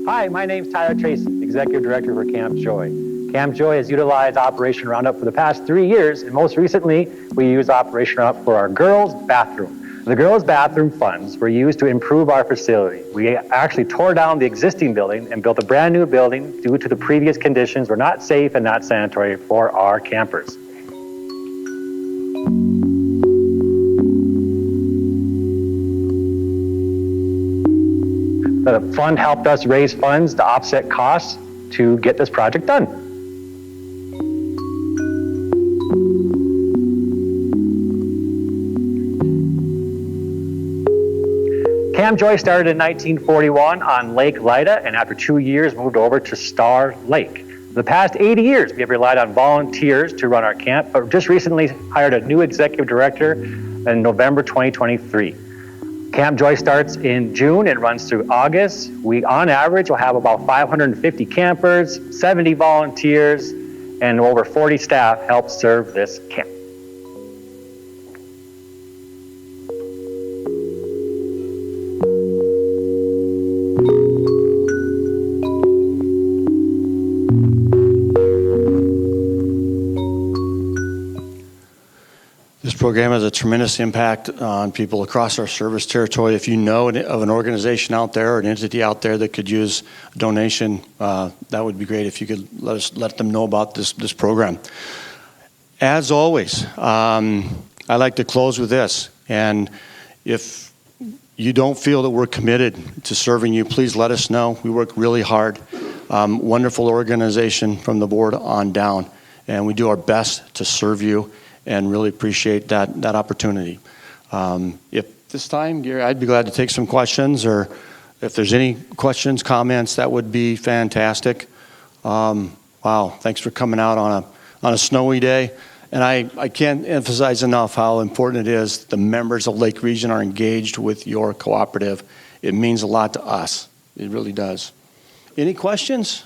[SPEAKER 5] Hi, my name's Tyler Tracy, Executive Director for Camp Joy. Camp Joy has utilized Operation Roundup for the past 3 years, and most recently, we used Operation Roundup for our girls' bathroom. The girls' bathroom funds were used to improve our facility. We actually tore down the existing building and built a brand new building due to the previous conditions were not safe and not sanitary for our campers. The fund helped us raise funds to offset costs to get this project done. Camp Joy started in 1941 on Lake Lida, and after 2 years moved over to Star Lake. The past 80 years, we have relied on volunteers to run our camp, but just recently hired a new executive director in November 2023. Camp Joy starts in June and runs through August. We, on average, will have about 550 campers, 70 volunteers, and over 40 staff help serve this camp.
[SPEAKER 4] This program has a tremendous impact on people across our service territory. If you know of an organization out there or an entity out there that could use a donation, that would be great if you could let them know about this program. As always, I like to close with this. And if you don't feel that we're committed to serving you, please let us know. We work really hard. Wonderful organization from the board on down. And we do our best to serve you and really appreciate that opportunity. If this time, Gary, I'd be glad to take some questions, or if there's any questions, comments, that would be fantastic. Why Wow, thanks for coming out on a snowy day. And I can't emphasize enough how important it is the members of Lake Region are engaged with your cooperative. It means a lot to us. It really does. Any questions?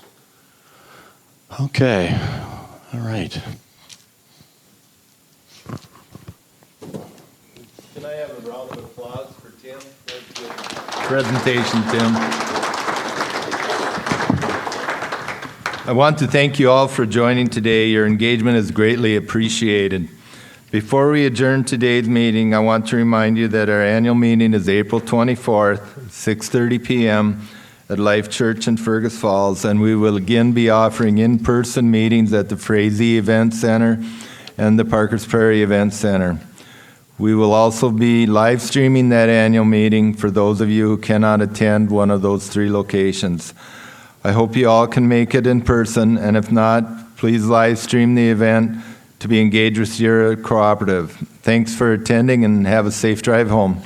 [SPEAKER 4] Okay, all right.
[SPEAKER 1] Can I have a round of applause for Tim? That's good presentation, Tim. I want to thank you all for joining today. Your engagement is greatly appreciated. Before we adjourn today's meeting, I want to remind you that our annual meeting is April 24th, 6:30 p.m. at Life Church in Fergus Falls, and we will again be offering in-person meetings at the Frazee Event Center and the Parkers Prairie Event Center. We will also be live streaming that annual meeting for those of you who cannot attend one of those 3 locations. I hope you all can make it in person, and if not, please live stream the event to be engaged with your cooperative. Thanks for attending and have a safe drive home.